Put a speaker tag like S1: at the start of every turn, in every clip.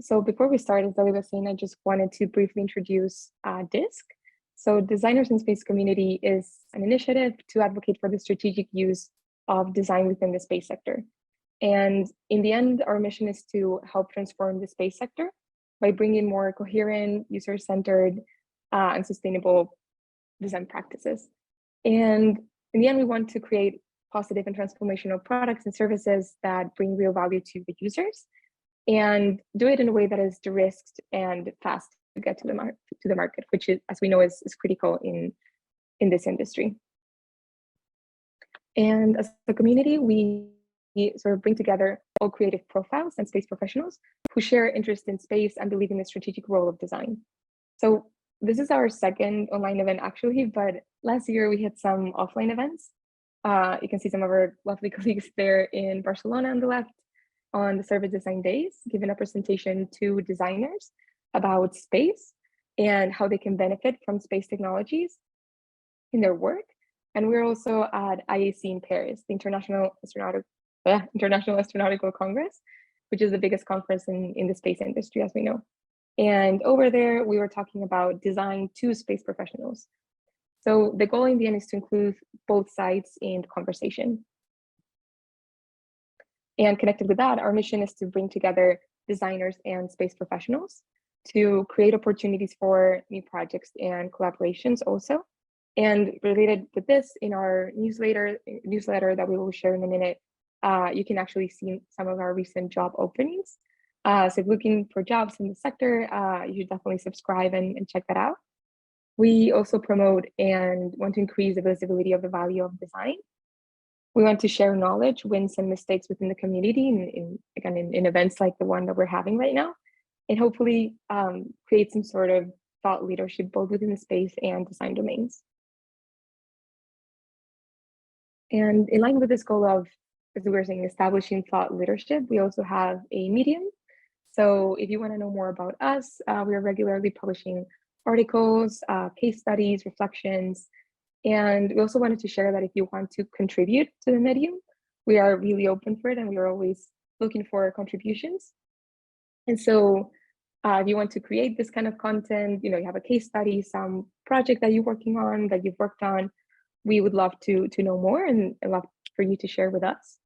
S1: So before we start, as Zoe was saying, I just wanted to briefly introduce DiSC. So Designers in Space Community is an initiative to advocate for the strategic use of design within the space sector. And in the end, our mission is to help transform the space sector by bringing more coherent, user-centered, and sustainable design practices. And in the end, we want to create positive and transformational products and services that bring real value to the users and do it in a way that is de-risked and fast to get to the market, which is, as we know, is critical in this industry. And as a community, we sort of bring together all creative profiles and space professionals who share interest in space and believe in the strategic role of design. So this is our second online event actually, but last year we had some offline events. You can see some of our lovely colleagues there in Barcelona on the left on the Service Design Days, giving a presentation to designers about space and how they can benefit from space technologies in their work. And we're also at IAC in Paris, the International Astronautical Congress, which is the biggest conference in the space industry, as we know. And over there, we were talking about design to space professionals. So the goal in the end is to include both sides in the conversation. And connected with that, our mission is to bring together designers and space professionals to create opportunities for new projects and collaborations also. And related with this, in our newsletter that we will share in a minute, you can actually see some of our recent job openings. So if looking for jobs in the sector, you should definitely subscribe and check that out. We also promote and want to increase the visibility of the value of design. We want to share knowledge, wins, and mistakes within the community in events like the one that we're having right now, and hopefully create some sort of thought leadership both within the space and design domains. And in line with this goal of, as we were saying, establishing thought leadership, we also have a Medium. So if you want to know more about us, we are regularly publishing articles, case studies, reflections. And we also wanted to share that if you want to contribute to the Medium, we are really open for it and we are always looking for contributions. And so if you want to create this kind of content, you have a case study, some project that you're working on, that you've worked on, we would love to know more and love for you to share with us.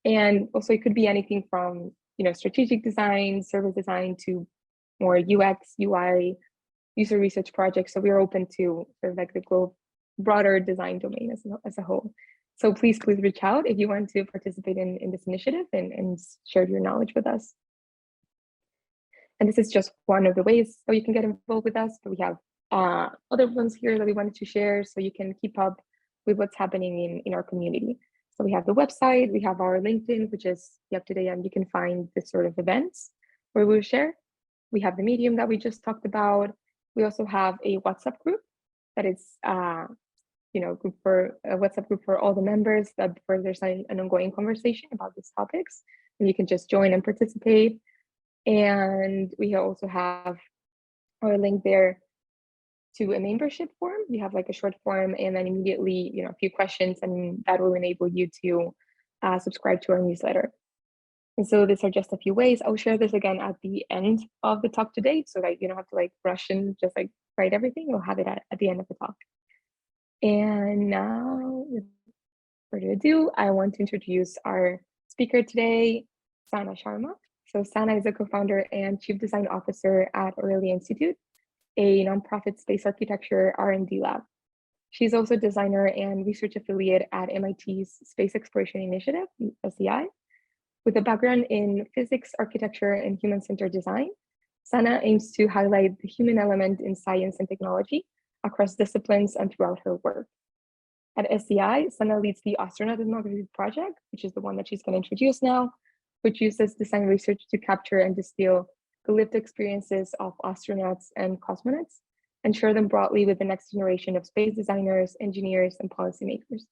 S1: And also it could be anything from, strategic design, service design to more UX, UI, user research projects. So we're open to sort of like the broader design domain as a whole. So please reach out if you want to participate in this initiative and share your knowledge with us. And this is just one of the ways that you can get involved with us, but we have other ones here that we wanted to share so you can keep up with what's happening in our community. So we have the website, we have our LinkedIn, which is up to date, and you can find this sort of events where we'll share. We have the Medium that we just talked about. We also have a WhatsApp group that is, a WhatsApp group for all the members where there's an ongoing conversation about these topics, and you can just join and participate. And we also have our link there to a membership form. You have like a short form and then immediately, a few questions, and that will enable you to subscribe to our newsletter. And so these are just a few ways. I'll share this again at the end of the talk today so that you don't have to rush and just write everything. We'll have it at the end of the talk. And now, without further ado, I want to introduce our speaker today, Sana Sharma. So Sana is a co-founder and chief design officer at Aurelia Institute, a nonprofit space architecture R&D lab. She's also a designer and research affiliate at MIT's Space Exploration Initiative, SEI. With a background in physics, architecture, and human-centered design, Sana aims to highlight the human element in science and technology across disciplines and throughout her work. At SEI, Sana leads the Astronaut Ethnography Project, which is the one that she's going to introduce now, which uses design research to capture and distill the lived experiences of astronauts and cosmonauts and share them broadly with the next generation of space designers, engineers, and policymakers.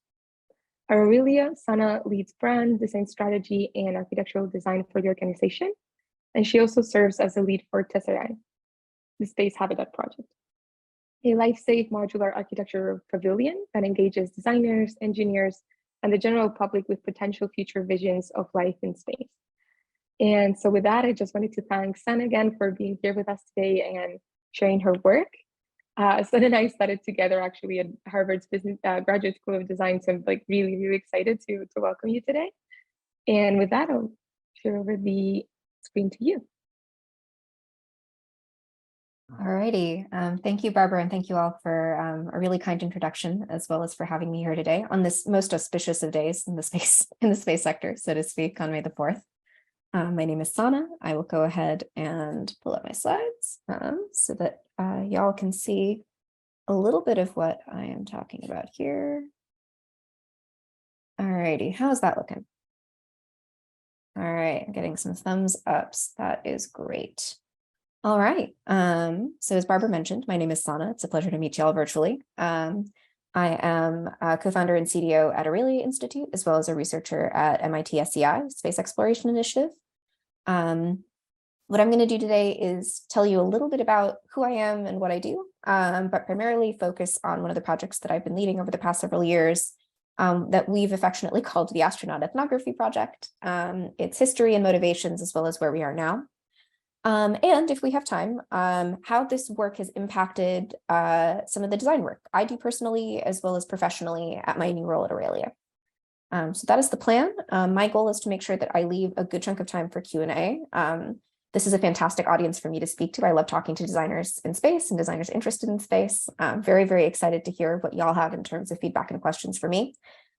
S1: At Aurelia, Sana leads brand, design strategy, and architectural design for the organization, and she also serves as a lead for Tesserae, the Space Habitat Project, a life-safe modular architecture pavilion that engages designers, engineers, and the general public with potential future visions of life in space. And so with that, I just wanted to thank Sana again for being here with us today and sharing her work. Sana and I studied together actually at Harvard's Business Graduate School of Design. So I'm like really, really excited to welcome you today. And with that, I'll share over the screen to you.
S2: Alrighty, thank you, Barbara, and thank you all for a really kind introduction, as well as for having me here today on this most auspicious of days in the space sector, so to speak, on May the 4th. My name is Sana. I will go ahead and pull up my slides so that y'all can see a little bit of what I am talking about here. Alrighty, how's that looking? All right, I'm getting some thumbs ups. That is great. All right. So as Barbara mentioned, my name is Sana. It's a pleasure to meet you all virtually. I am a co-founder and CDO at Aurelia Institute, as well as a researcher at MIT SEI, Space Exploration Initiative. What I'm going to do today is tell you a little bit about who I am and what I do, but primarily focus on one of the projects that I've been leading over the past several years that we've affectionately called the Astronaut Ethnography Project, its history and motivations, as well as where we are now. And if we have time, how this work has impacted some of the design work I do personally, as well as professionally at my new role at Aurelia. So that is the plan. My goal is to make sure that I leave a good chunk of time for Q&A. This is a fantastic audience for me to speak to. I love talking to designers in space and designers interested in space. I'm very, very excited to hear what y'all have in terms of feedback and questions for me.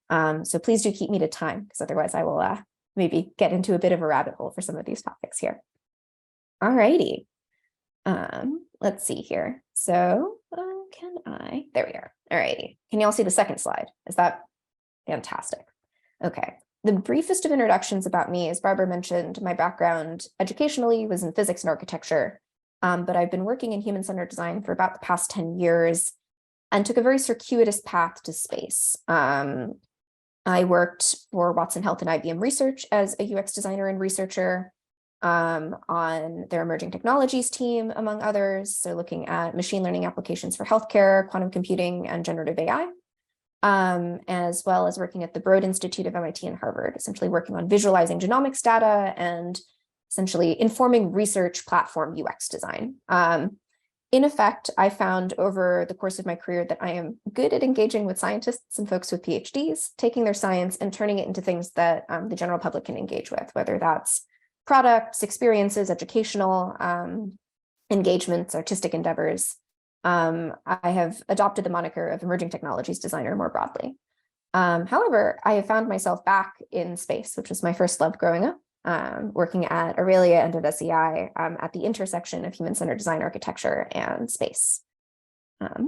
S2: So please do keep me to time, because otherwise I will maybe get into a bit of a rabbit hole for some of these topics here. All righty. Let's see here. So there we are. All righty. Can you all see the second slide? Is that fantastic? Okay. The briefest of introductions about me, as Barbara mentioned, my background educationally was in physics and architecture, but I've been working in human-centered design for about the past 10 years and took a very circuitous path to space. I worked for Watson Health and IBM Research as a UX designer and researcher on their emerging technologies team, among others. So looking at machine learning applications for healthcare, quantum computing, and generative AI, as well as working at the Broad Institute of MIT and Harvard, essentially working on visualizing genomics data and essentially informing research platform UX design. In effect, I found over the course of my career that I am good at engaging with scientists and folks with PhDs, taking their science and turning it into things that the general public can engage with, whether that's products, experiences, educational engagements, artistic endeavors. I have adopted the moniker of emerging technologies designer more broadly. However, I have found myself back in space, which was my first love growing up, working at Aurelia and at SEI at the intersection of human-centered design architecture and space. Let's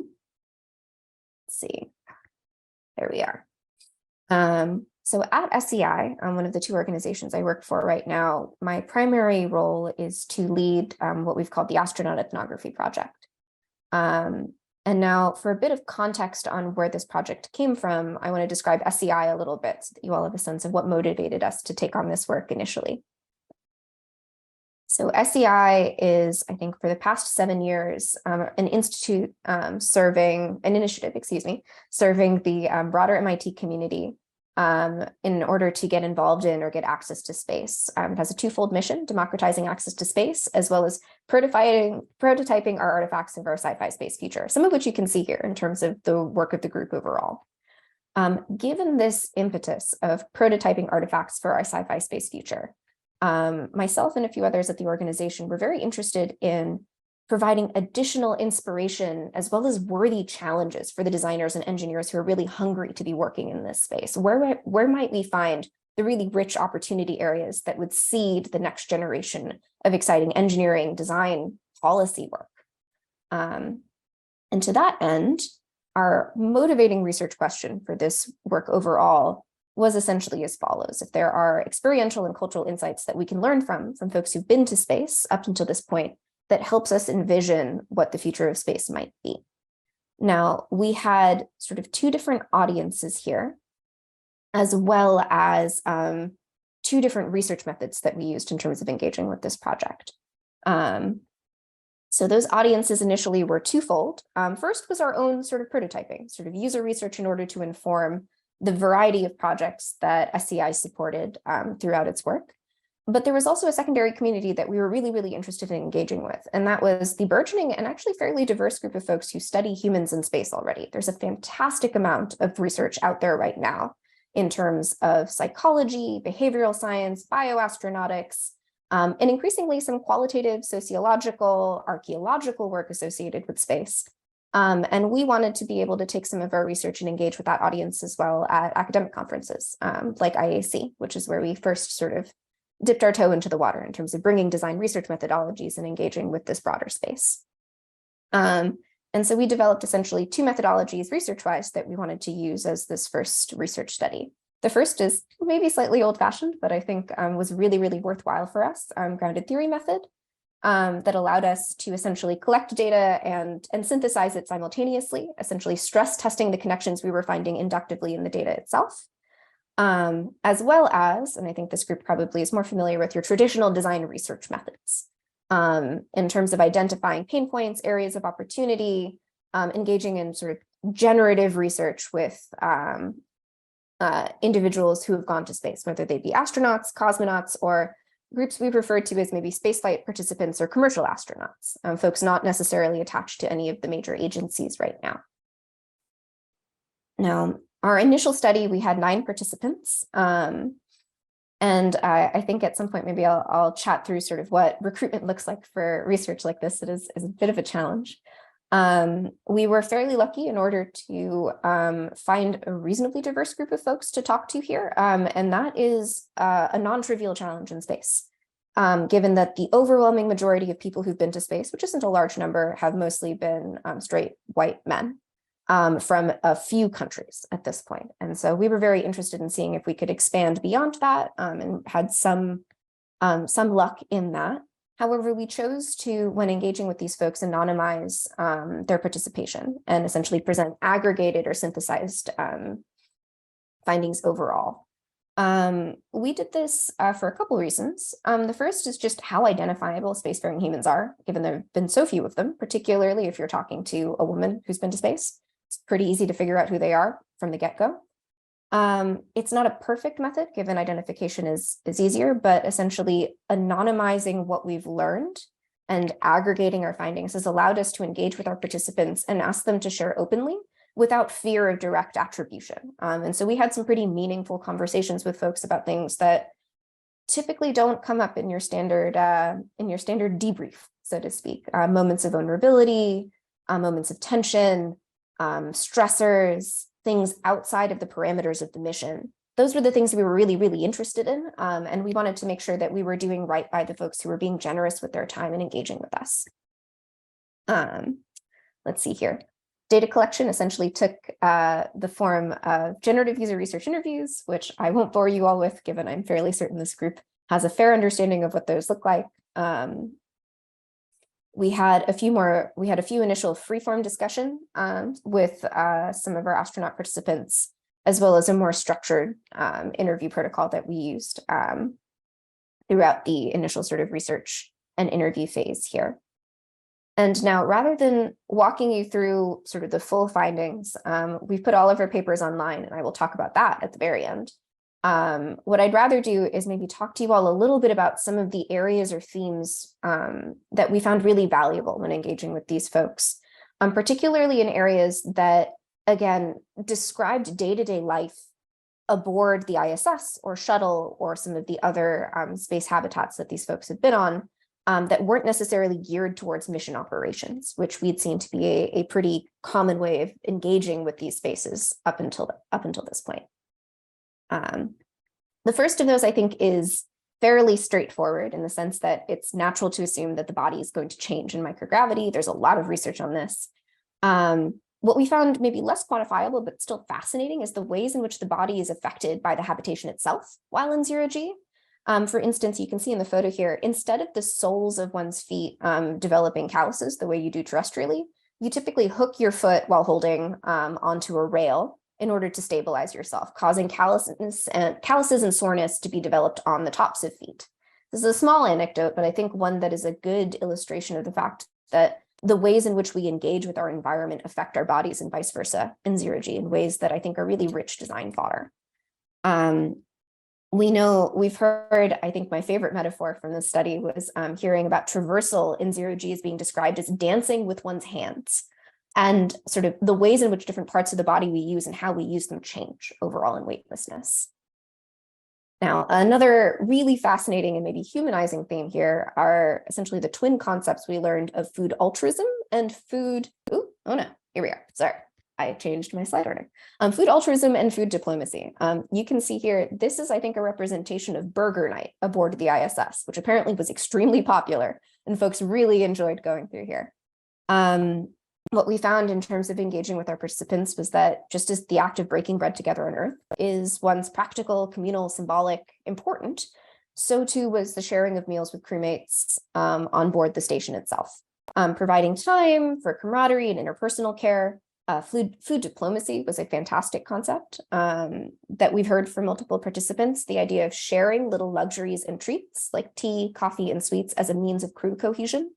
S2: see, there we are. So at SEI, one of the two organizations I work for right now, my primary role is to lead what we've called the Astronaut Ethnography Project. And now for a bit of context on where this project came from, I want to describe SEI a little bit so that you all have a sense of what motivated us to take on this work initially. So SEI is, I think, for the past 7 years, an institute serving the broader MIT community in order to get involved in or get access to space. It has a twofold mission: democratizing access to space, as well as prototyping our artifacts of our sci-fi space future, some of which you can see here in terms of the work of the group overall. Given this impetus of prototyping artifacts for our sci-fi space future, myself and a few others at the organization were very interested in providing additional inspiration as well as worthy challenges for the designers and engineers who are really hungry to be working in this space. Where might we find the really rich opportunity areas that would seed the next generation of exciting engineering, design, policy work? And to that end, our motivating research question for this work overall was essentially as follows: if there are experiential and cultural insights that we can learn from folks who've been to space up until this point that helps us envision what the future of space might be. Now, we had sort of two different audiences here, as well as 2 different research methods that we used in terms of engaging with this project. So those audiences initially were twofold. First was our own sort of prototyping, sort of user research in order to inform the variety of projects that SEI supported throughout its work. But there was also a secondary community that we were really, really interested in engaging with, and that was the burgeoning and actually fairly diverse group of folks who study humans in space already. There's a fantastic amount of research out there right now in terms of psychology, behavioral science, bioastronautics, and increasingly some qualitative sociological, archaeological work associated with space. And we wanted to be able to take some of our research and engage with that audience as well at academic conferences like IAC, which is where we first sort of dipped our toe into the water in terms of bringing design research methodologies and engaging with this broader space. And so we developed essentially two methodologies research-wise that we wanted to use as this first research study. The first is maybe slightly old-fashioned, but I think was really, really worthwhile for us, grounded theory method that allowed us to essentially collect data and synthesize it simultaneously, essentially stress testing the connections we were finding inductively in the data itself. As well as, and I think this group probably is more familiar with your traditional design research methods in terms of identifying pain points, areas of opportunity, engaging in sort of generative research with individuals who have gone to space, whether they be astronauts, cosmonauts, or groups we've referred to as maybe spaceflight participants or commercial astronauts, folks not necessarily attached to any of the major agencies right now. Now, our initial study, we had 9 participants. And I think at some point, maybe I'll chat through sort of what recruitment looks like for research like this. It is a bit of a challenge. We were fairly lucky in order to find a reasonably diverse group of folks to talk to here. And that is a non-trivial challenge in space, given that the overwhelming majority of people who've been to space, which isn't a large number, have mostly been straight white men. From a few countries at this point. And so we were very interested in seeing if we could expand beyond that and had some luck in that. However, we chose to, when engaging with these folks, anonymize their participation and essentially present aggregated or synthesized findings overall. We did this for a couple reasons. The first is just how identifiable spacefaring humans are, given there have been so few of them, particularly if you're talking to a woman who's been to space. It's pretty easy to figure out who they are from the get-go. It's not a perfect method, given identification is easier, but essentially anonymizing what we've learned and aggregating our findings has allowed us to engage with our participants and ask them to share openly without fear of direct attribution. And so we had some pretty meaningful conversations with folks about things that typically don't come up in your standard debrief, so to speak. Moments of vulnerability, moments of tension, stressors, things outside of the parameters of the mission. Those were the things we were really, really interested in. And we wanted to make sure that we were doing right by the folks who were being generous with their time and engaging with us. Let's see here. Data collection essentially took the form of generative user research interviews, which I won't bore you all with, given I'm fairly certain this group has a fair understanding of what those look like. We had a few initial free-form discussion with some of our astronaut participants, as well as a more structured interview protocol that we used throughout the initial sort of research and interview phase here. And now, rather than walking you through sort of the full findings, we've put all of our papers online, and I will talk about that at the very end. What I'd rather do is maybe talk to you all a little bit about some of the areas or themes that we found really valuable when engaging with these folks, particularly in areas that, again, described day-to-day life aboard the ISS or shuttle or some of the other space habitats that these folks have been on that weren't necessarily geared towards mission operations, which we'd seen to be a pretty common way of engaging with these spaces up until this point. The first of those, I think, is fairly straightforward in the sense that it's natural to assume that the body is going to change in microgravity. There's a lot of research on this. What we found maybe less quantifiable, but still fascinating, is the ways in which the body is affected by the habitation itself while in zero-G. For instance, you can see in the photo here, instead of the soles of one's feet developing calluses the way you do terrestrially, you typically hook your foot while holding onto a rail in order to stabilize yourself, causing calluses and soreness to be developed on the tops of feet. This is a small anecdote, but I think one that is a good illustration of the fact that the ways in which we engage with our environment affect our bodies and vice versa in zero-G in ways that I think are really rich design fodder. we've heard, I think my favorite metaphor from this study was hearing about traversal in zero G as being described as dancing with one's hands, and sort of the ways in which different parts of the body we use and how we use them change overall in weightlessness. Now, another really fascinating and maybe humanizing theme here are essentially the twin concepts we learned of food altruism and food, oh no, here we are, sorry. I changed my slide order. Food altruism and food diplomacy. You can see here, this is, I think, a representation of burger night aboard the ISS, which apparently was extremely popular and folks really enjoyed going through here. What we found in terms of engaging with our participants was that just as the act of breaking bread together on Earth is one's practical, communal, symbolic, important, so too was the sharing of meals with crewmates on board the station itself, providing time for camaraderie and interpersonal care. Food diplomacy was a fantastic concept that we've heard from multiple participants. The idea of sharing little luxuries and treats like tea, coffee, and sweets as a means of crew cohesion,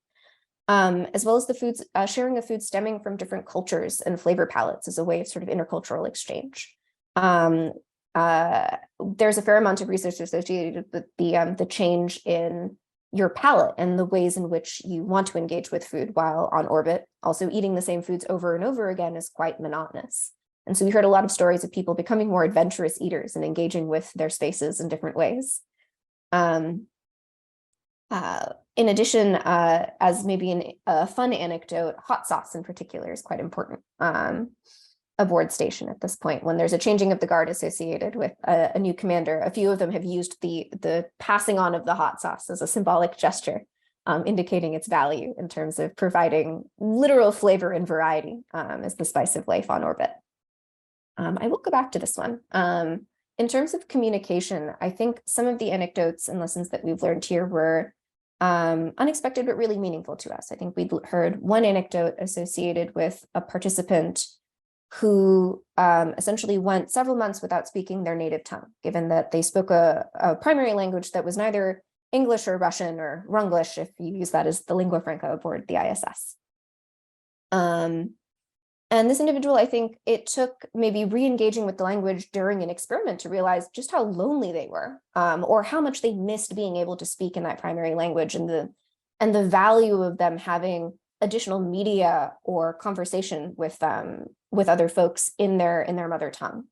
S2: as well as the sharing of food stemming from different cultures and flavor palettes as a way of sort of intercultural exchange. There's a fair amount of research associated with the change in your palate and the ways in which you want to engage with food while on orbit. Also, eating the same foods over and over again is quite monotonous. And so we heard a lot of stories of people becoming more adventurous eaters and engaging with their spaces in different ways. In addition, as maybe a fun anecdote, hot sauce in particular is quite important aboard station at this point. When there's a changing of the guard associated with a new commander, a few of them have used the passing on of the hot sauce as a symbolic gesture, indicating its value in terms of providing literal flavor and variety as the spice of life on orbit. I will go back to this one. In terms of communication, I think some of the anecdotes and lessons that we've learned here were unexpected, but really meaningful to us. I think we'd heard one anecdote associated with a participant who essentially went several months without speaking their native tongue, given that they spoke a primary language that was neither English or Russian or Runglish, if you use that as the lingua franca aboard the ISS. And this individual, I think it took maybe re-engaging with the language during an experiment to realize just how lonely they were, or how much they missed being able to speak in that primary language, and the value of them having additional media or conversation with other folks in their mother tongue.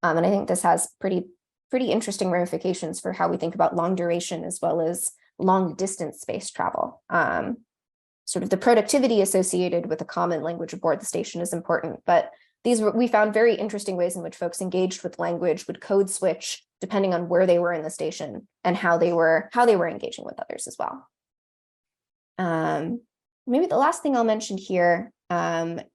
S2: And I think this has pretty interesting ramifications for how we think about long duration as well as long distance space travel. Sort of the productivity associated with a common language aboard the station is important, but we found very interesting ways in which folks engaged with language, would code switch depending on where they were in the station and how they were engaging with others as well. Maybe the last thing I'll mention here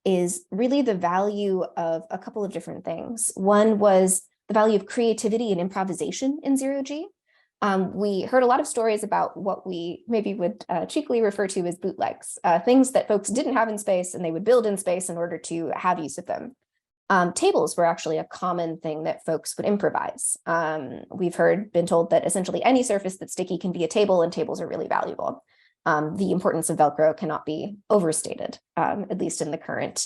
S2: is really the value of a couple of different things. One was the value of creativity and improvisation in zero G. We heard a lot of stories about what we maybe would cheekily refer to as bootlegs, things that folks didn't have in space and they would build in space in order to have use of them. Tables were actually a common thing that folks would improvise. We've been told that essentially any surface that's sticky can be a table, and tables are really valuable. The importance of Velcro cannot be overstated, at least in the current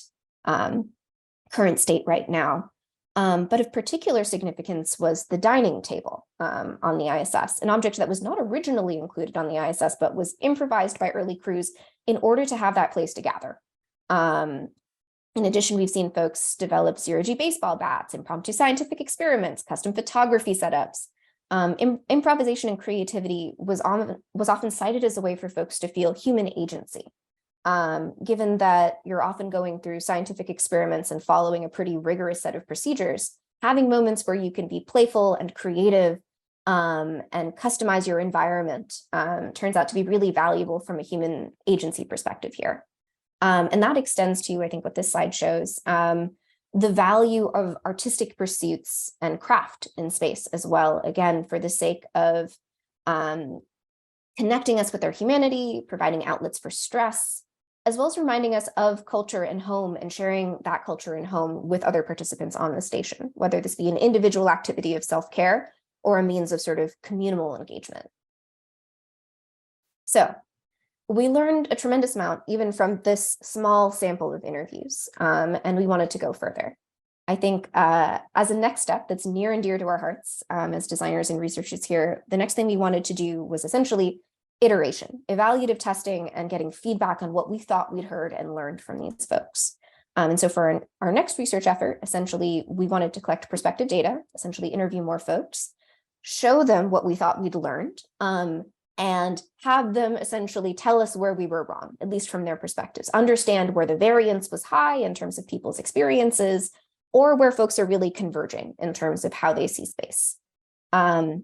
S2: state right now. But of particular significance was the dining table on the ISS, an object that was not originally included on the ISS, but was improvised by early crews in order to have that place to gather. In addition, we've seen folks develop zero-G baseball bats, impromptu scientific experiments, custom photography setups. Improvisation and creativity was often cited as a way for folks to feel human agency. Given that you're often going through scientific experiments and following a pretty rigorous set of procedures, having moments where you can be playful and creative and customize your environment turns out to be really valuable from a human agency perspective here. And that extends to, I think, what this slide shows, the value of artistic pursuits and craft in space as well, again, for the sake of connecting us with our humanity, providing outlets for stress, as well as reminding us of culture and home and sharing that culture and home with other participants on the station, whether this be an individual activity of self-care or a means of sort of communal engagement. So we learned a tremendous amount even from this small sample of interviews, and we wanted to go further. I think as a next step that's near and dear to our hearts as designers and researchers here, the next thing we wanted to do was essentially iteration, evaluative testing, and getting feedback on what we thought we'd heard and learned from these folks. And so for our next research effort, essentially, we wanted to collect prospective data, essentially interview more folks, show them what we thought we'd learned, and have them essentially tell us where we were wrong, at least from their perspectives, understand where the variance was high in terms of people's experiences, or where folks are really converging in terms of how they see space. The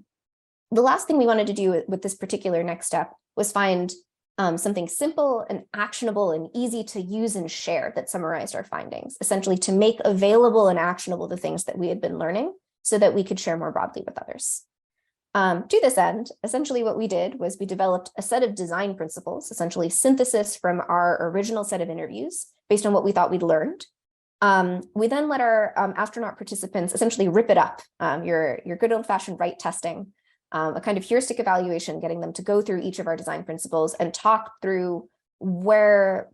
S2: last thing we wanted to do with this particular next step was find something simple and actionable and easy to use and share that summarized our findings, essentially to make available and actionable the things that we had been learning so that we could share more broadly with others. To this end, essentially what we did was we developed a set of design principles, essentially synthesis from our original set of interviews based on what we thought we'd learned. We then let our astronaut participants essentially rip it up, your good old-fashioned right testing, a kind of heuristic evaluation, getting them to go through each of our design principles and talk through where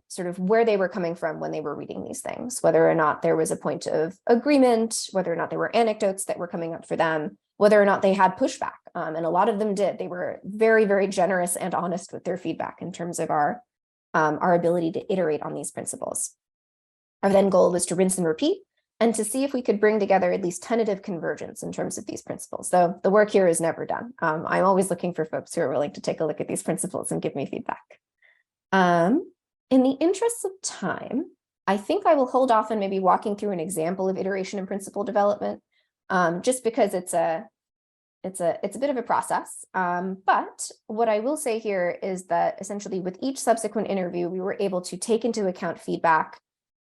S2: they were coming from when they were reading these things, whether or not there was a point of agreement, whether or not there were anecdotes that were coming up for them, whether or not they had pushback. And a lot of them did. They were very, very generous and honest with their feedback in terms of our ability to iterate on these principles. Our then goal was to rinse and repeat and to see if we could bring together at least tentative convergence in terms of these principles. So the work here is never done. I'm always looking for folks who are willing to take a look at these principles and give me feedback. In the interest of time, I think I will hold off on maybe walking through an example of iteration and principle development, just because it's a bit of a process. But what I will say here is that essentially with each subsequent interview, we were able to take into account feedback,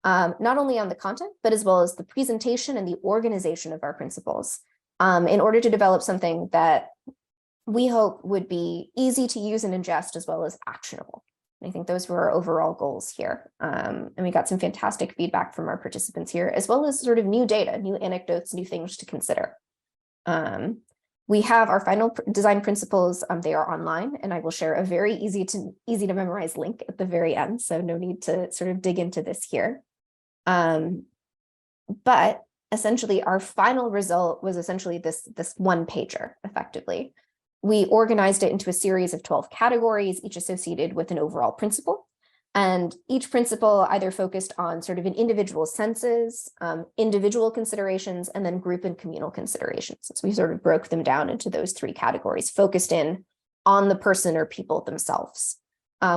S2: not only on the content, but as well as the presentation and the organization of our principles, in order to develop something that we hope would be easy to use and ingest as well as actionable. And I think those were our overall goals here. And we got some fantastic feedback from our participants here, as well as sort of new data, new anecdotes, new things to consider. We have our final design principles. They are online, and I will share a very easy to memorize link at the very end. So no need to sort of dig into this here. But essentially our final result was essentially this one pager effectively. We organized it into a series of 12 categories, each associated with an overall principle. And each principle either focused on sort of an individual senses, individual considerations, and then group and communal considerations. So we sort of broke them down into those three categories, focused in on the person or people themselves.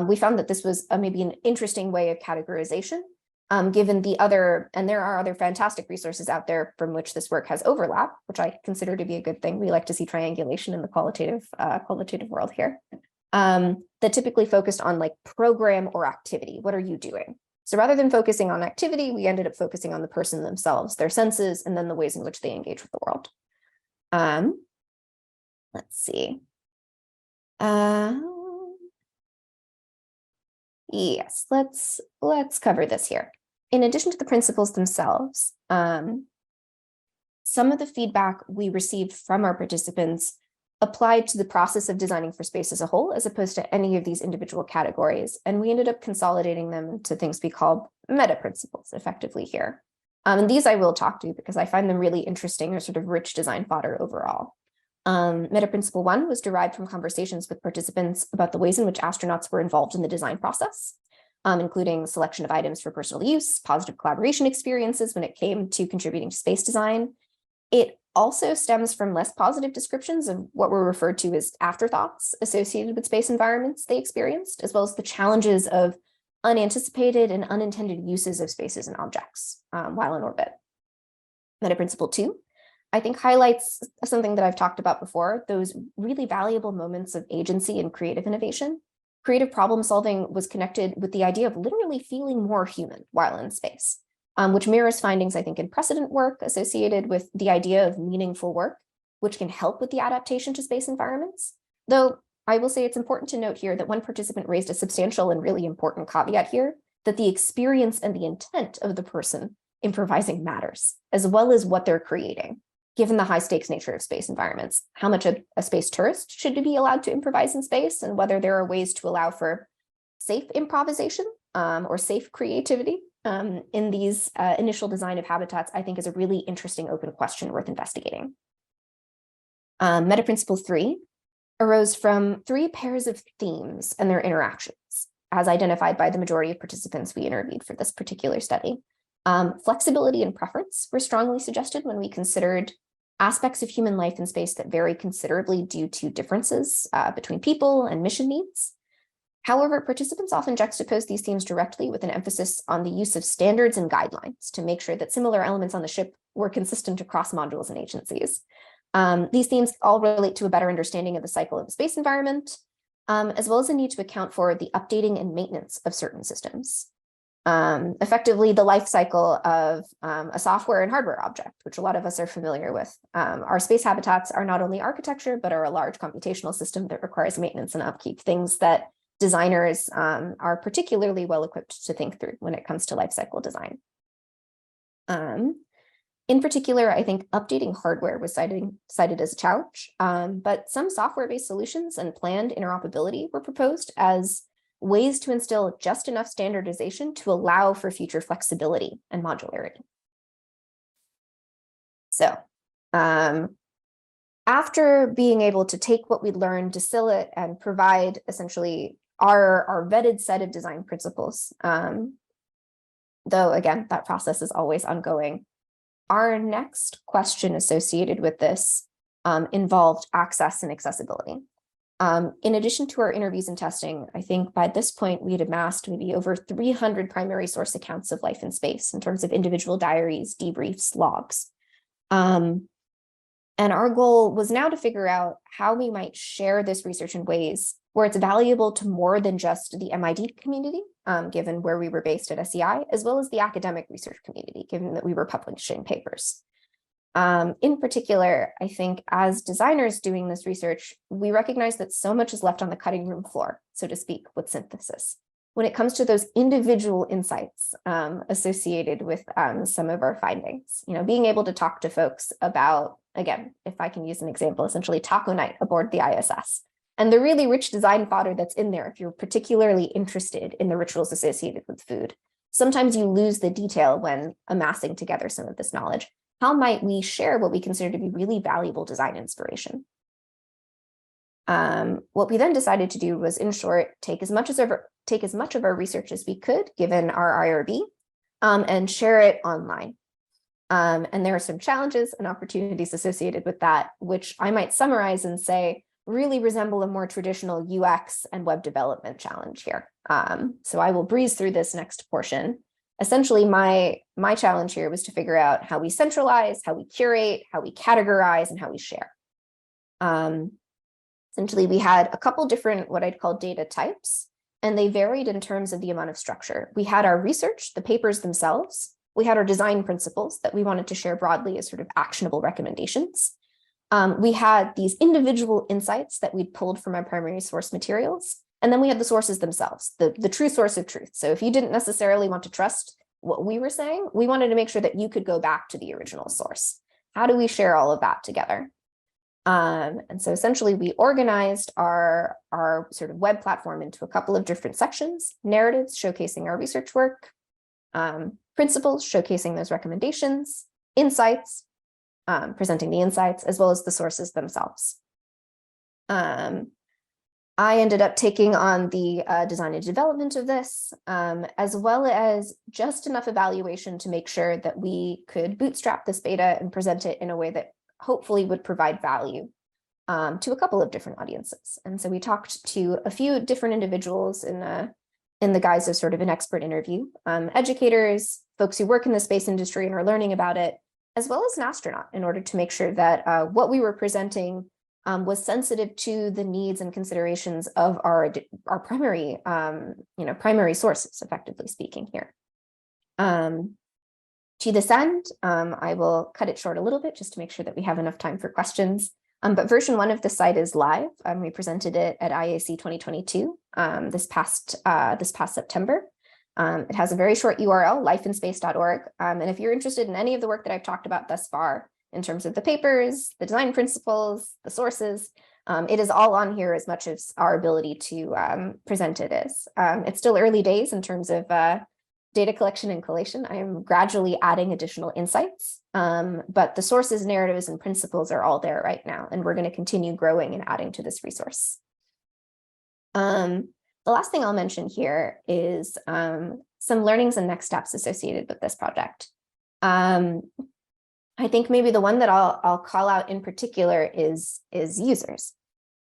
S2: We found that this was maybe an interesting way of categorization, given the other, and there are other fantastic resources out there from which this work has overlap, which I consider to be a good thing. We like to see triangulation in the qualitative world here. That typically focused on like program or activity. What are you doing? So rather than focusing on activity, we ended up focusing on the person themselves, their senses, and then the ways in which they engage with the world. Let's see. Yes, let's cover this here. In addition to the principles themselves, some of the feedback we received from our participants applied to the process of designing for space as a whole, as opposed to any of these individual categories. And we ended up consolidating them into things we call meta principles effectively here. And these I will talk to because I find them really interesting or sort of rich design fodder overall. Meta principle 1 was derived from conversations with participants about the ways in which astronauts were involved in the design process, including selection of items for personal use, positive collaboration experiences when it came to contributing to space design. It also stems from less positive descriptions of what were referred to as afterthoughts associated with space environments they experienced, as well as the challenges of unanticipated and unintended uses of spaces and objects while in orbit. Meta principle 2, I think, highlights something that I've talked about before, those really valuable moments of agency and creative innovation. Creative problem solving was connected with the idea of literally feeling more human while in space. Which mirrors findings, I think, in precedent work associated with the idea of meaningful work, which can help with the adaptation to space environments. Though I will say it's important to note here that one participant raised a substantial and really important caveat here, that the experience and the intent of the person improvising matters, as well as what they're creating, given the high stakes nature of space environments, how much a space tourist should be allowed to improvise in space, and whether there are ways to allow for safe improvisation or safe creativity. in these initial design of habitats, I think is a really interesting open question worth investigating. Meta principle 3 arose from 3 pairs of themes and their interactions, as identified by the majority of participants we interviewed for this particular study. Flexibility and preference were strongly suggested when we considered aspects of human life in space that vary considerably due to differences between people and mission needs. However, participants often juxtapose these themes directly with an emphasis on the use of standards and guidelines to make sure that similar elements on the ship were consistent across modules and agencies. These themes all relate to a better understanding of the cycle of the space environment, as well as a need to account for the updating and maintenance of certain systems. Effectively, the life cycle of a software and hardware object, which a lot of us are familiar with. Our space habitats are not only architecture, but are a large computational system that requires maintenance and upkeep, things that designers are particularly well equipped to think through when it comes to life cycle design. In particular, I think updating hardware was cited as a challenge, but some software-based solutions and planned interoperability were proposed as ways to instill just enough standardization to allow for future flexibility and modularity. So after being able to take what we learned, distill it, and provide essentially our vetted set of design principles, though again, that process is always ongoing, our next question associated with this involved access and accessibility. In addition to our interviews and testing, I think by this point we'd amassed maybe over 300 primary source accounts of life in space in terms of individual diaries, debriefs, logs. And our goal was now to figure out how we might share this research in ways where it's valuable to more than just the MIT community, given where we were based at SEI, as well as the academic research community, given that we were publishing papers. In particular, I think as designers doing this research, we recognize that so much is left on the cutting room floor, so to speak, with synthesis. When it comes to those individual insights associated with some of our findings, being able to talk to folks about, again, if I can use an example, essentially taco night aboard the ISS, and the really rich design fodder that's in there if you're particularly interested in the rituals associated with food. Sometimes you lose the detail when amassing together some of this knowledge. How might we share what we consider to be really valuable design inspiration? What we then decided to do was, in short, take as much of our research as we could, given our IRB, and share it online. And there are some challenges and opportunities associated with that, which I might summarize and say really resemble a more traditional UX and web development challenge here. So I will breeze through this next portion. Essentially, my challenge here was to figure out how we centralize, how we curate, how we categorize, and how we share. Essentially, we had a couple different what I'd call data types, and they varied in terms of the amount of structure. We had our research, the papers themselves. We had our design principles that we wanted to share broadly as sort of actionable recommendations. We had these individual insights that we'd pulled from our primary source materials. And then we had the sources themselves, the true source of truth. So if you didn't necessarily want to trust what we were saying, we wanted to make sure that you could go back to the original source. How do we share all of that together? And so essentially we organized our sort of web platform into a couple of different sections: narratives showcasing our research work, principles showcasing those recommendations, insights, presenting the insights, as well as the sources themselves. I ended up taking on the design and development of this, as well as just enough evaluation to make sure that we could bootstrap this beta and present it in a way that hopefully would provide value to a couple of different audiences. And so we talked to a few different individuals in the guise of sort of an expert interview, educators, folks who work in the space industry and are learning about it, as well as an astronaut, in order to make sure that what we were presenting was sensitive to the needs and considerations of our primary, primary sources, effectively speaking here. To this end, I will cut it short a little bit just to make sure that we have enough time for questions. But version 1 of the site is live. We presented it at IAC 2022 this past September. It has a very short URL, lifeinspace.org. And if you're interested in any of the work that I've talked about thus far, in terms of the papers, the design principles, the sources, it is all on here as much as our ability to present it is. It's still early days in terms of data collection and collation. I am gradually adding additional insights, but the sources, narratives, and principles are all there right now, and we're going to continue growing and adding to this resource. The last thing I'll mention here is some learnings and next steps associated with this project. I think maybe the one that I'll call out in particular is users.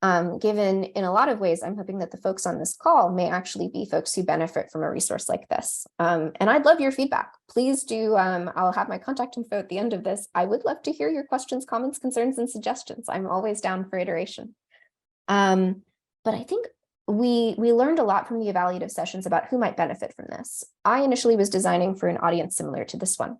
S2: Given in a lot of ways, I'm hoping that the folks on this call may actually be folks who benefit from a resource like this. And I'd love your feedback. Please do, I'll have my contact info at the end of this. I would love to hear your questions, comments, concerns, and suggestions. I'm always down for iteration. But I think we learned a lot from the evaluative sessions about who might benefit from this. I initially was designing for an audience similar to this one,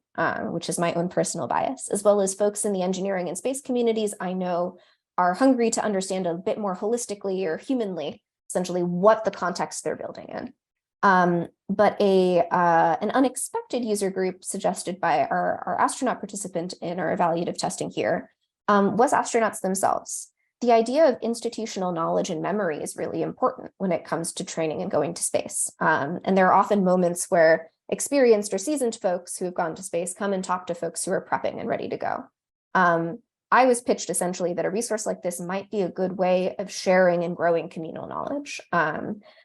S2: which is my own personal bias, as well as folks in the engineering and space communities I know are hungry to understand a bit more holistically or humanly, essentially what the context they're building in. But an unexpected user group suggested by our astronaut participant in our evaluative testing here was astronauts themselves. The idea of institutional knowledge and memory is really important when it comes to training and going to space. And there are often moments where experienced or seasoned folks who have gone to space come and talk to folks who are prepping and ready to go. I was pitched essentially that a resource like this might be a good way of sharing and growing communal knowledge.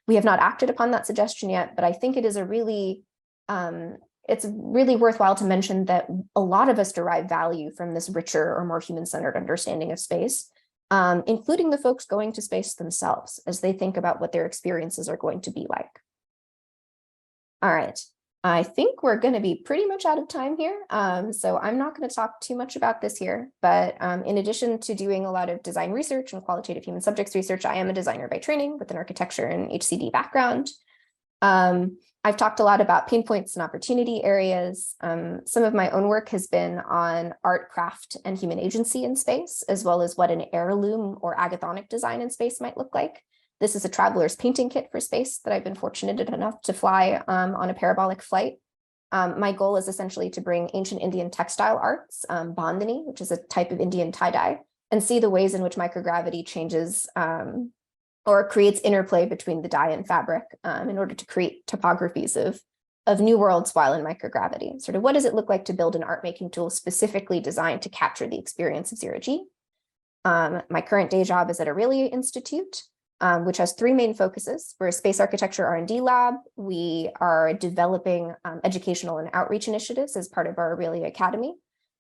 S2: We have not acted upon that suggestion yet, but I think it is a really, it's really worthwhile to mention that a lot of us derive value from this richer or more human-centered understanding of space, including the folks going to space themselves as they think about what their experiences are going to be like. All right. I think we're going to be pretty much out of time here, so I'm not going to talk too much about this here, but in addition to doing a lot of design research and qualitative human subjects research, I am a designer by training with an architecture and HCD background. I've talked a lot about pain points and opportunity areas. Some of my own work has been on art, craft, and human agency in space, as well as what an heirloom or agathonic design in space might look like. This is a traveler's painting kit for space that I've been fortunate enough to fly on a parabolic flight. My goal is essentially to bring ancient Indian textile arts, bandhani, which is a type of Indian tie-dye, and see the ways in which microgravity changes or creates interplay between the dye and fabric in order to create topographies of new worlds while in microgravity. Sort of what does it look like to build an art making tool specifically designed to capture the experience of zero-G? My current day job is at Aurelia Institute, which has three main focuses. We're a space architecture R&D lab. We are developing educational and outreach initiatives as part of our Aurelia Academy.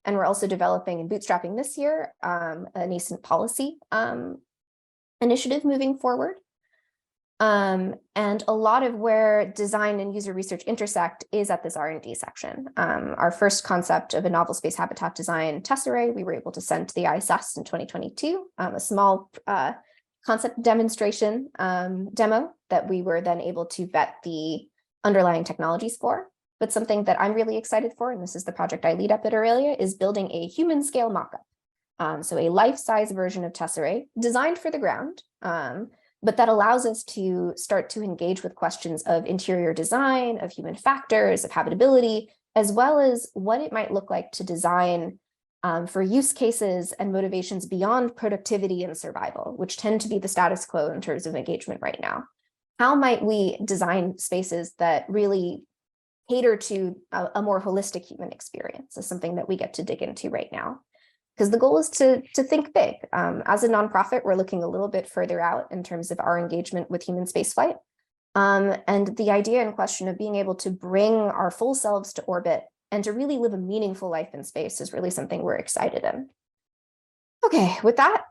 S2: And we're also developing and bootstrapping this year a nascent policy initiative moving forward. And a lot of where design and user research intersect is at this R&D section. Our first concept of a novel space habitat design tesserae, we were able to send to the ISS in 2022, a small concept demonstration demo that we were then able to vet the underlying technologies for. But something that I'm really excited for, and this is the project I lead up at Aurelia, is building a human scale mockup. So a life-size version of tesserae designed for the ground, but that allows us to start to engage with questions of interior design, of human factors, of habitability, as well as what it might look like to design for use cases and motivations beyond productivity and survival, which tend to be the status quo in terms of engagement right now. How might we design spaces that really cater to a more holistic human experience is something that we get to dig into right now. Because the goal is to think big. As a nonprofit, we're looking a little bit further out in terms of our engagement with human spaceflight. And the idea in question of being able to bring our full selves to orbit and to really live a meaningful life in space is really something we're excited in. Okay, with that,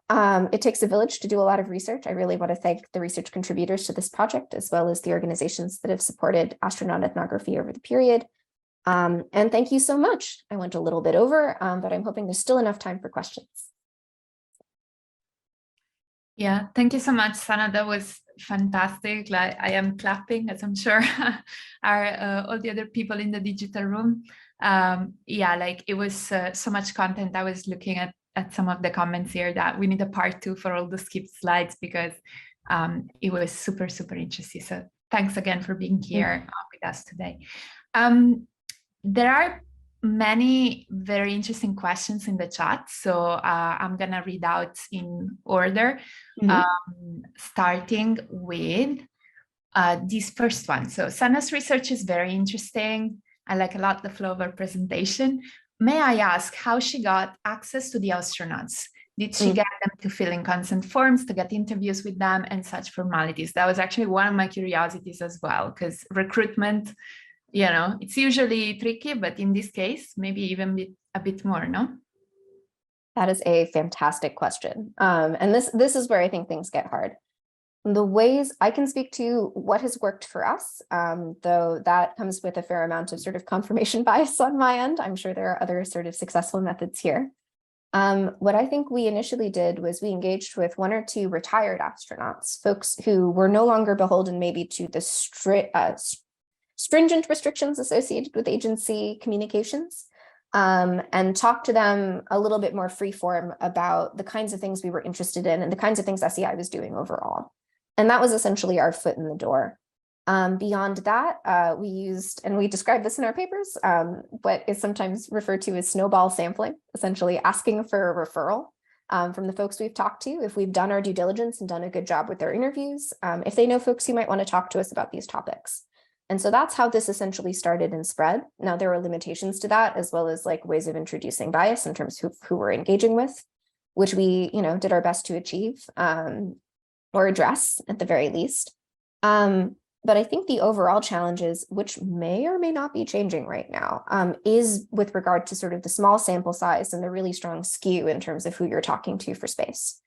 S2: it takes a village to do a lot of research. I really want to thank the research contributors to this project, as well as the organizations that have supported astronaut ethnography over the period. And thank you so much. I went a little bit over, but I'm hoping there's still enough time for questions.
S3: Yeah, thank you so much, Sana. That was fantastic. Like, I am clapping, as I'm sure are all the other people in the digital room. Yeah, like it was so much content. I was looking at some of the comments here that we need a part 2 for all the skipped slides because it was super, super interesting. So thanks again for being here with us today. There are many very interesting questions in the chat, so I'm gonna read out in order, starting with this first one. So Sana's research is very interesting. I like a lot the flow of her presentation. May I ask how she got access to the astronauts? Did she get them to fill in consent forms, to get interviews with them and such formalities? That was actually one of my curiosities as well, because recruitment, you know, it's usually tricky, but in this case, maybe even a bit more, no?
S2: That is a fantastic question. And this is where I think things get hard. The ways I can speak to what has worked for us, though that comes with a fair amount of sort of confirmation bias on my end. I'm sure there are other sort of successful methods here. What I think we initially did was we engaged with 1 or 2 retired astronauts, folks who were no longer beholden maybe to the stringent restrictions associated with agency communications, and talked to them a little bit more freeform about the kinds of things we were interested in and the kinds of things SEI was doing overall. And that was essentially our foot in the door. Beyond that, we used, and we described this in our papers, what is sometimes referred to as snowball sampling, essentially asking for a referral from the folks we've talked to, if we've done our due diligence and done a good job with their interviews, if they know folks who might want to talk to us about these topics. And so that's how this essentially started and spread. Now, there are limitations to that, as well as like ways of introducing bias in terms of who we're engaging with, which we, you know, did our best to achieve or address at the very least. But I think the overall challenges, which may or may not be changing right now, is with regard to sort of the small sample size and the really strong skew in terms of who you're talking to for space.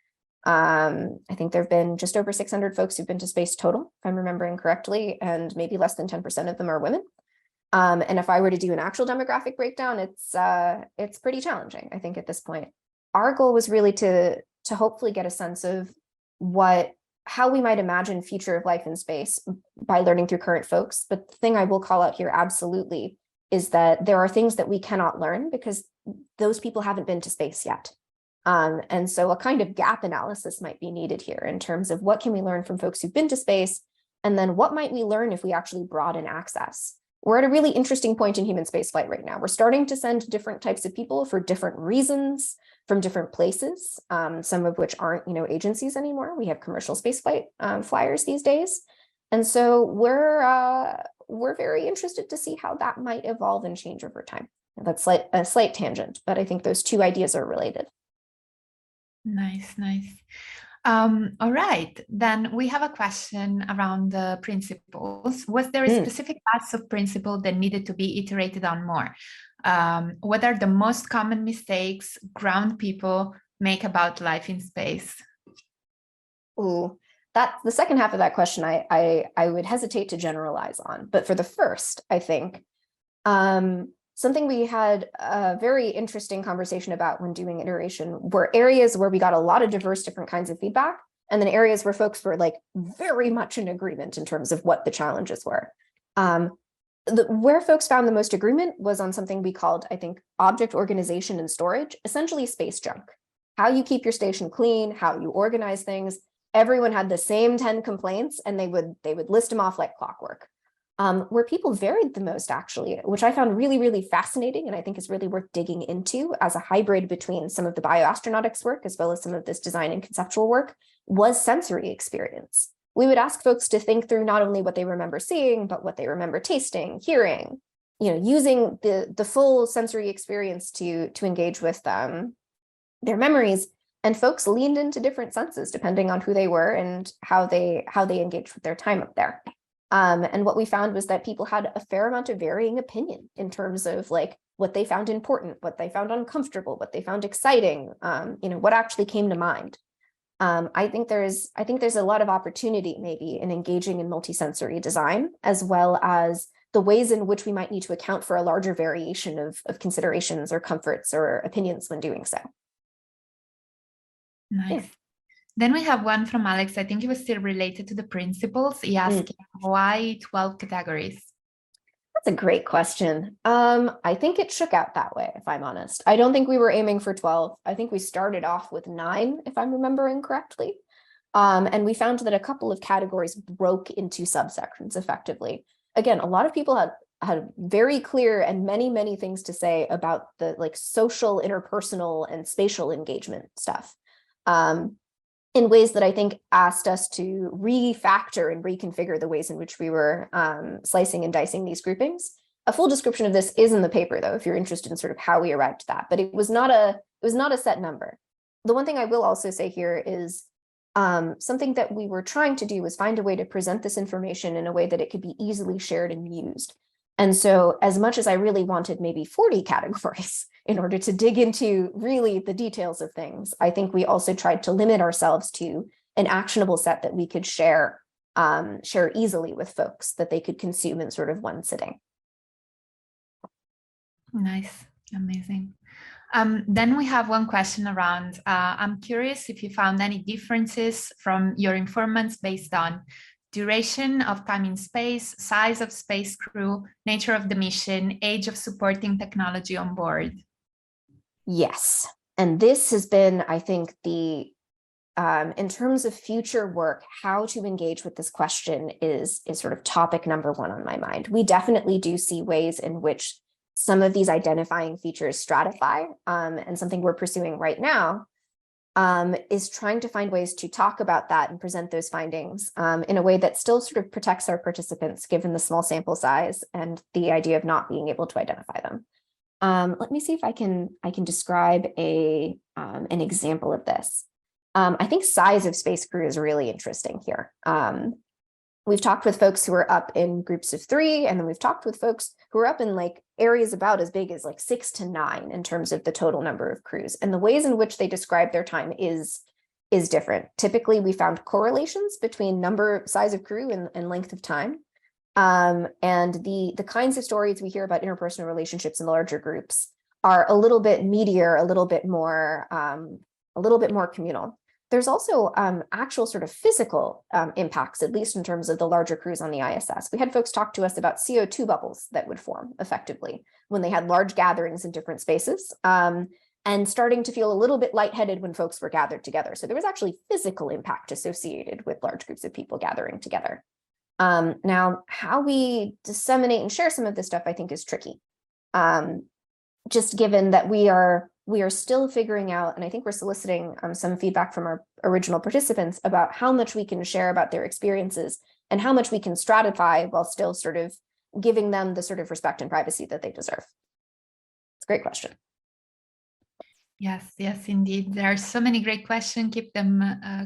S2: I think there have been just over 600 folks who've been to space total, if I'm remembering correctly, and maybe less than 10% of them are women. And if I were to do an actual demographic breakdown, it's pretty challenging, I think, at this point. Our goal was really to hopefully get a sense of how we might imagine future of life in space by learning through current folks. But the thing I will call out here absolutely is that there are things that we cannot learn because those people haven't been to space yet. And so a kind of gap analysis might be needed here in terms of what can we learn from folks who've been to space, and then what might we learn if we actually broaden access. We're at a really interesting point in human spaceflight right now. We're starting to send different types of people for different reasons from different places, some of which aren't, you know, agencies anymore. We have commercial spaceflight flyers these days. And so we're very interested to see how that might evolve and change over time. That's like a slight tangent, but I think those two ideas are related.
S3: Nice, nice. All right, then we have a question around the principles. Was there a specific class of principle that needed to be iterated on more? What are the most common mistakes ground people make about life in space?
S2: Ooh, the second half of that question, I would hesitate to generalize on, but for the first, I think, something we had a very interesting conversation about when doing iteration were areas where we got a lot of diverse different kinds of feedback, and then areas where folks were like very much in agreement in terms of what the challenges were. Where folks found the most agreement was on something we called, I think, object organization and storage, essentially space junk. How you keep your station clean, how you organize things. Everyone had the same 10 complaints, and they would list them off like clockwork. Where people varied the most, actually, which I found really, really fascinating, and I think is really worth digging into as a hybrid between some of the bioastronautics work as well as some of this design and conceptual work, was sensory experience. We would ask folks to think through not only what they remember seeing, but what they remember tasting, hearing, you know, using the full sensory experience to engage with their memories. And folks leaned into different senses depending on who they were and how they engaged with their time up there. And what we found was that people had a fair amount of varying opinion in terms of like what they found important, what they found uncomfortable, what they found exciting, you know, what actually came to mind. I think there's a lot of opportunity maybe in engaging in multisensory design, as well as the ways in which we might need to account for a larger variation of considerations or comforts or opinions when doing so.
S3: Nice.
S2: Yeah.
S3: Then we have one from Alex. I think it was still related to the principles. He asked why 12 categories?
S2: That's a great question. I think it shook out that way, if I'm honest. I don't think we were aiming for 12. I think we started off with 9, if I'm remembering correctly. And we found that a couple of categories broke into subsections effectively. Again, a lot of people had very clear and many, many things to say about the like social, interpersonal, and spatial engagement stuff. in ways that I think asked us to refactor and reconfigure the ways in which we were slicing and dicing these groupings. A full description of this is in the paper, though, if you're interested in sort of how we arrived at that. But it was not a set number. The one thing I will also say here is something that we were trying to do was find a way to present this information in a way that it could be easily shared and used. And so as much as I really wanted maybe 40 categories in order to dig into really the details of things, I think we also tried to limit ourselves to an actionable set that we could share easily with folks, that they could consume in sort of one sitting.
S3: Nice, amazing. Then we have one question around, I'm curious if you found any differences from your informants based on duration of time in space, size of space crew, nature of the mission, age of supporting technology on board.
S2: Yes, and this has been, I think, the in terms of future work, how to engage with this question is sort of topic number one on my mind. We definitely do see ways in which some of these identifying features stratify, and something we're pursuing right now is trying to find ways to talk about that and present those findings in a way that still sort of protects our participants, given the small sample size and the idea of not being able to identify them. Let me see if I can describe an example of this. I think size of space crew is really interesting here. We've talked with folks who are up in groups of 3, and then we've talked with folks who are up in like areas about as big as like 6 to 9 in terms of the total number of crews. And the ways in which they describe their time is different. Typically, we found correlations between size of crew and length of time. And the kinds of stories we hear about interpersonal relationships in larger groups are a little bit meatier, a little bit more communal. There's also actual sort of physical impacts, at least in terms of the larger crews on the ISS. We had folks talk to us about CO2 bubbles that would form effectively when they had large gatherings in different spaces, and starting to feel a little bit lightheaded when folks were gathered together. So there was actually physical impact associated with large groups of people gathering together. Now, how we disseminate and share some of this stuff, I think, is tricky. Just given that we are still figuring out, and I think we're soliciting some feedback from our original participants about how much we can share about their experiences and how much we can stratify while still sort of giving them the sort of respect and privacy that they deserve. It's a great question.
S3: Yes, indeed. There are so many great questions. Keep them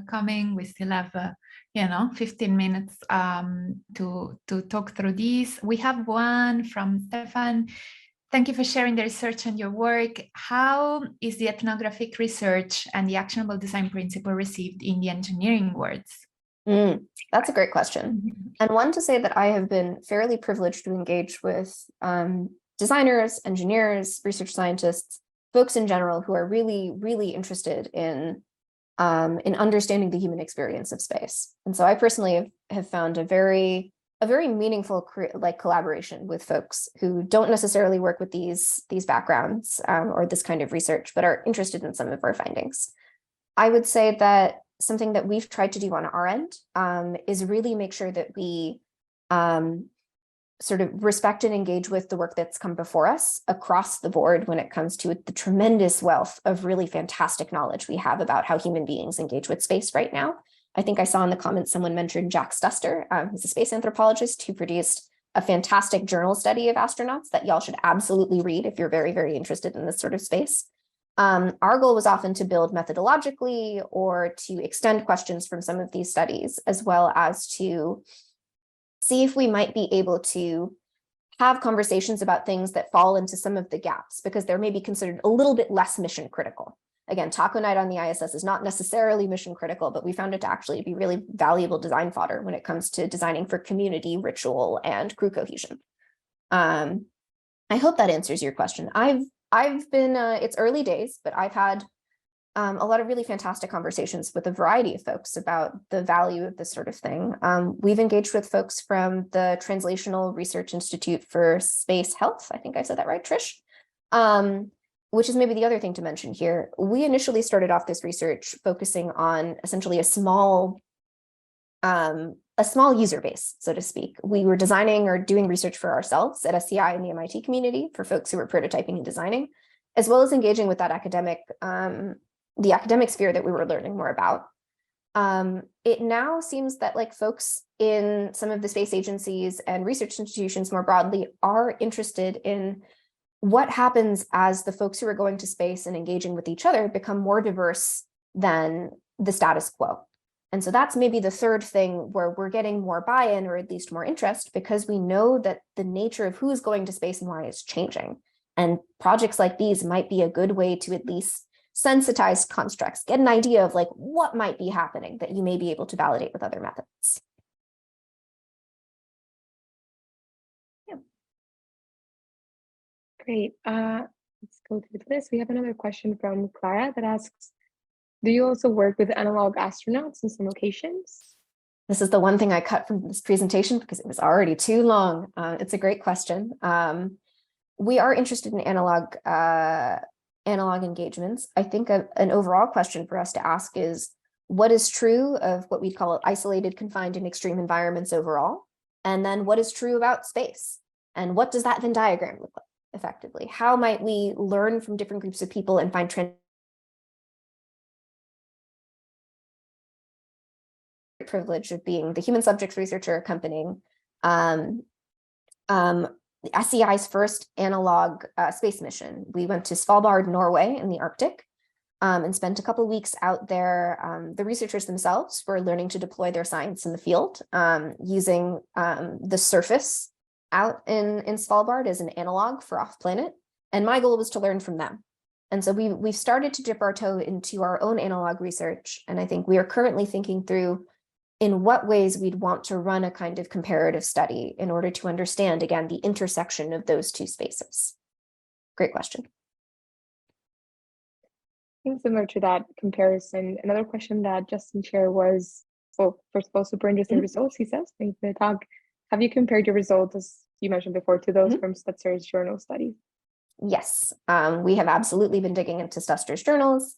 S3: coming. We still have 15 minutes to talk through these. We have one from Stefan. Thank you for sharing the research and your work. How is the ethnographic research and the actionable design principle received in the engineering worlds?
S2: That's a great question. And one to say that I have been fairly privileged to engage with designers, engineers, research scientists, folks in general who are really, really interested in understanding the human experience of space. And so I personally have found a very meaningful collaboration with folks who don't necessarily work with these backgrounds or this kind of research, but are interested in some of our findings. I would say that something that we've tried to do on our end is really make sure that we sort of respect and engage with the work that's come before us across the board when it comes to the tremendous wealth of really fantastic knowledge we have about how human beings engage with space right now. I think I saw in the comments someone mentioned Jack Stuster, who's a space anthropologist who produced a fantastic journal study of astronauts that y'all should absolutely read if you're very, very interested in this sort of space. Our goal was often to build methodologically or to extend questions from some of these studies, as well as to see if we might be able to have conversations about things that fall into some of the gaps, because they're maybe considered a little bit less mission critical. Again, taco night on the ISS is not necessarily mission critical, but we found it to actually be really valuable design fodder when it comes to designing for community, ritual, and crew cohesion. I hope that answers your question. I've been, it's early days, but I've had a lot of really fantastic conversations with a variety of folks about the value of this sort of thing. We've engaged with folks from the Translational Research Institute for Space Health. I think I said that right, Trish. Which is maybe the other thing to mention here. We initially started off this research focusing on essentially a small user base, so to speak. We were designing or doing research for ourselves at SCI and the MIT community for folks who were prototyping and designing, as well as engaging with that the academic sphere that we were learning more about. It now seems that like folks in some of the space agencies and research institutions more broadly are interested in what happens as the folks who are going to space and engaging with each other become more diverse than the status quo. And so that's maybe the third thing where we're getting more buy-in, or at least more interest, because we know that the nature of who's going to space and why is changing. And projects like these might be a good way to at least sensitize constructs, get an idea of like what might be happening that you may be able to validate with other methods.
S1: Yeah. Great. Let's go through this. We have another question from Clara that asks, do you also work with analog astronauts in some locations?
S2: This is the one thing I cut from this presentation because it was already too long. It's a great question. We are interested in analog engagements. I think an overall question for us to ask is, what is true of what we'd call isolated, confined, and extreme environments overall? And then what is true about space? And what does that Venn diagram look like effectively? How might we learn from different groups of people and find trends? Privilege of being the human subjects researcher accompanying SEI's first analog space mission. We went to Svalbard, Norway in the Arctic and spent a couple of weeks out there. The researchers themselves were learning to deploy their science in the field using the surface out in Svalbard as an analog for off-planet. And my goal was to learn from them. And so we've started to dip our toe into our own analog research. And I think we are currently thinking through in what ways we'd want to run a kind of comparative study in order to understand, again, the intersection of those two spaces. Great question.
S1: I think similar to that comparison, another question that Justin shared was, well, first of all, super interesting results, he says. Thanks for the talk. Have you compared your results, as you mentioned before, to those from Stutzer's journal studies?
S2: Yes, we have absolutely been digging into Stutzer's journals.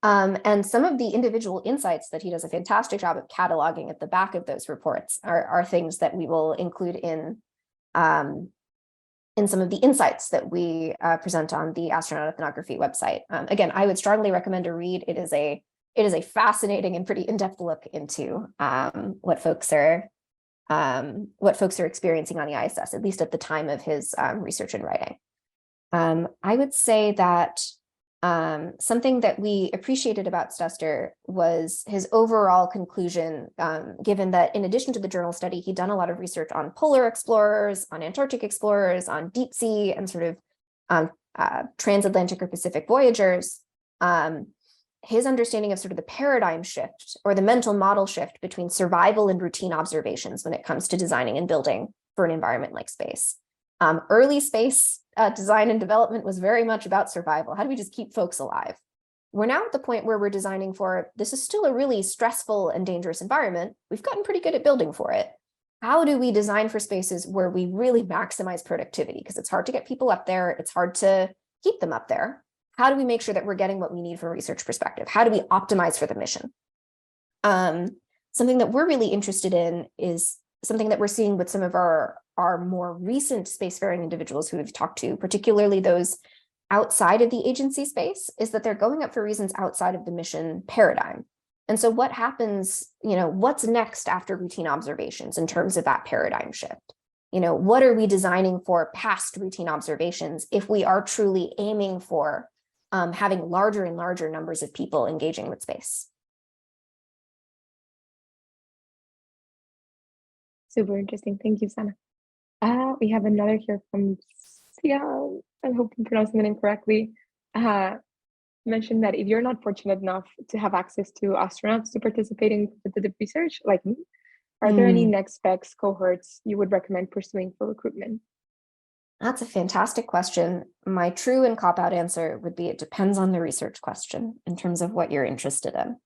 S2: And some of the individual insights that he does a fantastic job of cataloging at the back of those reports are things that we will include in some of the insights that we present on the Astronaut Ethnography website. Again, I would strongly recommend a read. It is a fascinating and pretty in-depth look into what folks are experiencing on the ISS, at least at the time of his research and writing. I would say that something that we appreciated about Stutzer was his overall conclusion, given that in addition to the journal study, he'd done a lot of research on polar explorers, on Antarctic explorers, on deep sea and sort of transatlantic or Pacific voyagers. His understanding of sort of the paradigm shift or the mental model shift between survival and routine observations when it comes to designing and building for an environment like space. Early space design and development was very much about survival. How do we just keep folks alive? We're now at the point where we're designing for, this is still a really stressful and dangerous environment. We've gotten pretty good at building for it. How do we design for spaces where we really maximize productivity? Because it's hard to get people up there. It's hard to keep them up there. How do we make sure that we're getting what we need from a research perspective? How do we optimize for the mission? Something that we're really interested in is something that we're seeing with some of our more recent spacefaring individuals who we've talked to, particularly those outside of the agency space, is that they're going up for reasons outside of the mission paradigm. And so what happens, what's next after routine observations in terms of that paradigm shift? What are we designing for past routine observations if we are truly aiming for having larger and larger numbers of people engaging with space?
S1: Super interesting. Thank you, Sana. We have another here from Sia. I hope I'm pronouncing the name correctly. Mentioned that if you're not fortunate enough to have access to astronauts to participate in competitive research like me, are there any next specs cohorts you would recommend pursuing for recruitment?
S2: That's a fantastic question. My true and cop-out answer would be it depends on the research question in terms of what you're interested in.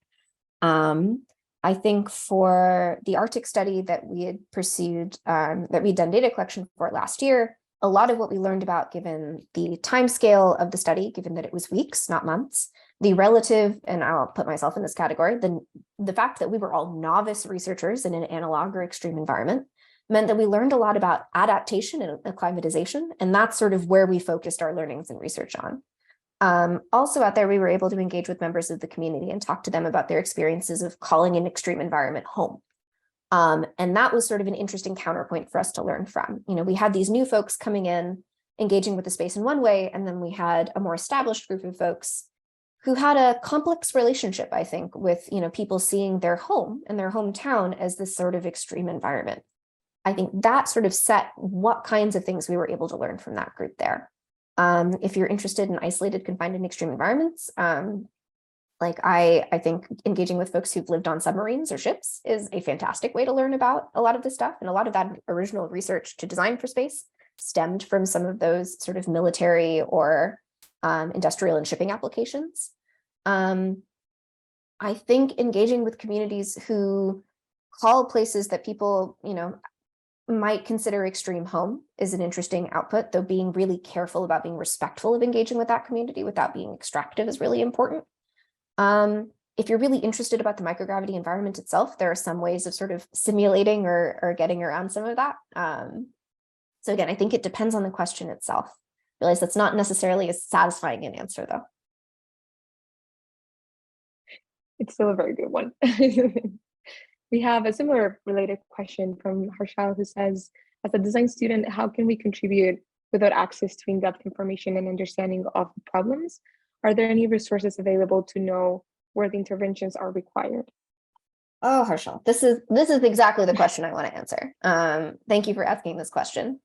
S2: I think for the Arctic study that we had pursued, that we'd done data collection for last year, a lot of what we learned about, given the timescale of the study, given that it was weeks, not months, the relative, and I'll put myself in this category, the fact that we were all novice researchers in an analog or extreme environment meant that we learned a lot about adaptation and acclimatization, and that's sort of where we focused our learnings and research on. Also out there, we were able to engage with members of the community and talk to them about their experiences of calling an extreme environment home. And that was sort of an interesting counterpoint for us to learn from. You know, we had these new folks coming in, engaging with the space in one way, and then we had a more established group of folks who had a complex relationship, I think, with, you know, people seeing their home and their hometown as this sort of extreme environment. I think that sort of set what kinds of things we were able to learn from that group there. If you're interested in isolated, confined, and extreme environments, like I think engaging with folks who've lived on submarines or ships is a fantastic way to learn about a lot of this stuff. And a lot of that original research to design for space stemmed from some of those sort of military or industrial and shipping applications. I think engaging with communities who call places that people, you know, might consider extreme home is an interesting output, though being really careful about being respectful of engaging with that community without being extractive is really important. If you're really interested about the microgravity environment itself, there are some ways of sort of simulating or getting around some of that. So again, I think it depends on the question itself. I realize that's not necessarily as satisfying an answer, though.
S1: It's still a very good one. We have a similar related question from Harshal, who says, as a design student, how can we contribute without access to in-depth information and understanding of the problems? Are there any resources available to know where the interventions are required?
S2: Oh, Harshal, this is exactly the question I want to answer. Thank you for asking this question.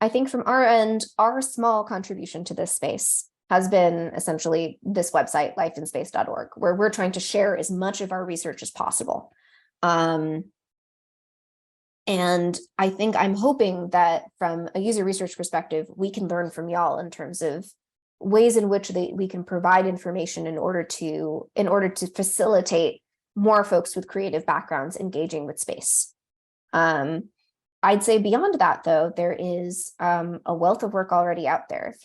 S2: I think from our end, our small contribution to this space has been essentially this website, lifeinspace.org, where we're trying to share as much of our research as possible. And I think I'm hoping that from a user research perspective, we can learn from y'all in terms of ways in which we can provide information in order to facilitate more folks with creative backgrounds engaging with space. I'd say beyond that, though, there is a wealth of work already out there if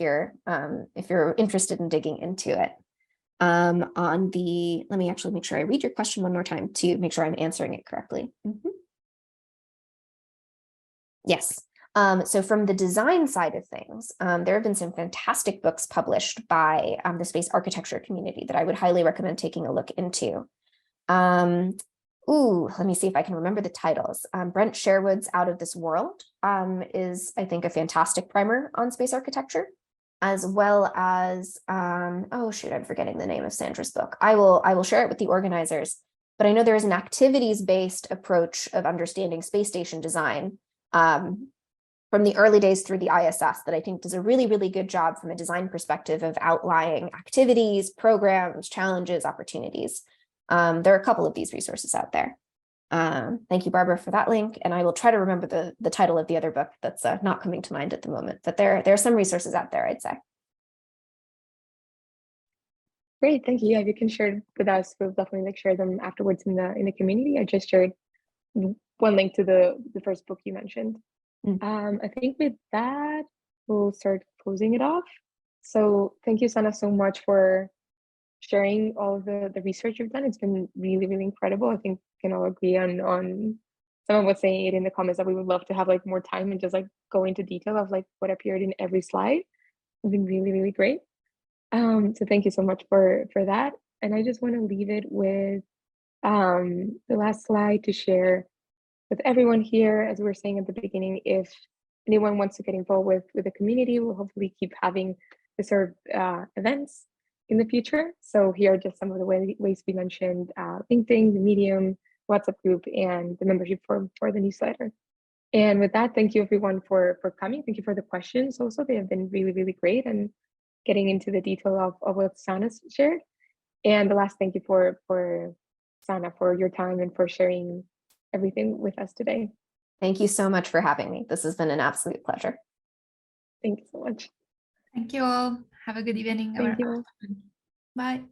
S2: you're interested in digging into it. Let me actually make sure I read your question one more time to make sure I'm answering it correctly. Yes. So from the design side of things, there have been some fantastic books published by the space architecture community that I would highly recommend taking a look into. Let me see if I can remember the titles. Brent Sherwood's Out of This World is, I think, a fantastic primer on space architecture, as well as, oh shoot, I'm forgetting the name of Sandra's book. I will share it with the organizers, but I know there is an activities-based approach of understanding space station design from the early days through the ISS that I think does a really, really good job from a design perspective of outlining activities, programs, challenges, opportunities. There are a couple of these resources out there. Thank you, Barbara, for that link. And I will try to remember the title of the other book that's not coming to mind at the moment, but there are some resources out there, I'd say.
S1: Great, thank you. Yeah, if you can share with us, we'll definitely share them afterwards in the community. I just shared one link to the first book you mentioned. I think with that, we'll start closing it off. So thank you, Sana, so much for sharing all the research you've done. It's been really, really incredible. I think we can all agree on someone was saying it in the comments that we would love to have like more time and just like go into detail of like what appeared in every slide. It's been really, really great. So thank you so much for that. And I just want to leave it with the last slide to share with everyone here. As we were saying at the beginning, if anyone wants to get involved with the community, we'll hopefully keep having this sort of events in the future. So here are just some of the ways we mentioned: LinkedIn, the Medium, WhatsApp group, and the membership form for the newsletter. And with that, thank you everyone for coming. Thank you for the questions. Also, they have been really, really great and getting into the detail of what Sana shared. And the last thank you for Sana for your time and for sharing everything with us today.
S2: Thank you so much for having me. This has been an absolute pleasure.
S1: Thank you so much.
S3: Thank you all. Have a good evening.
S1: Thank you all.
S3: Bye.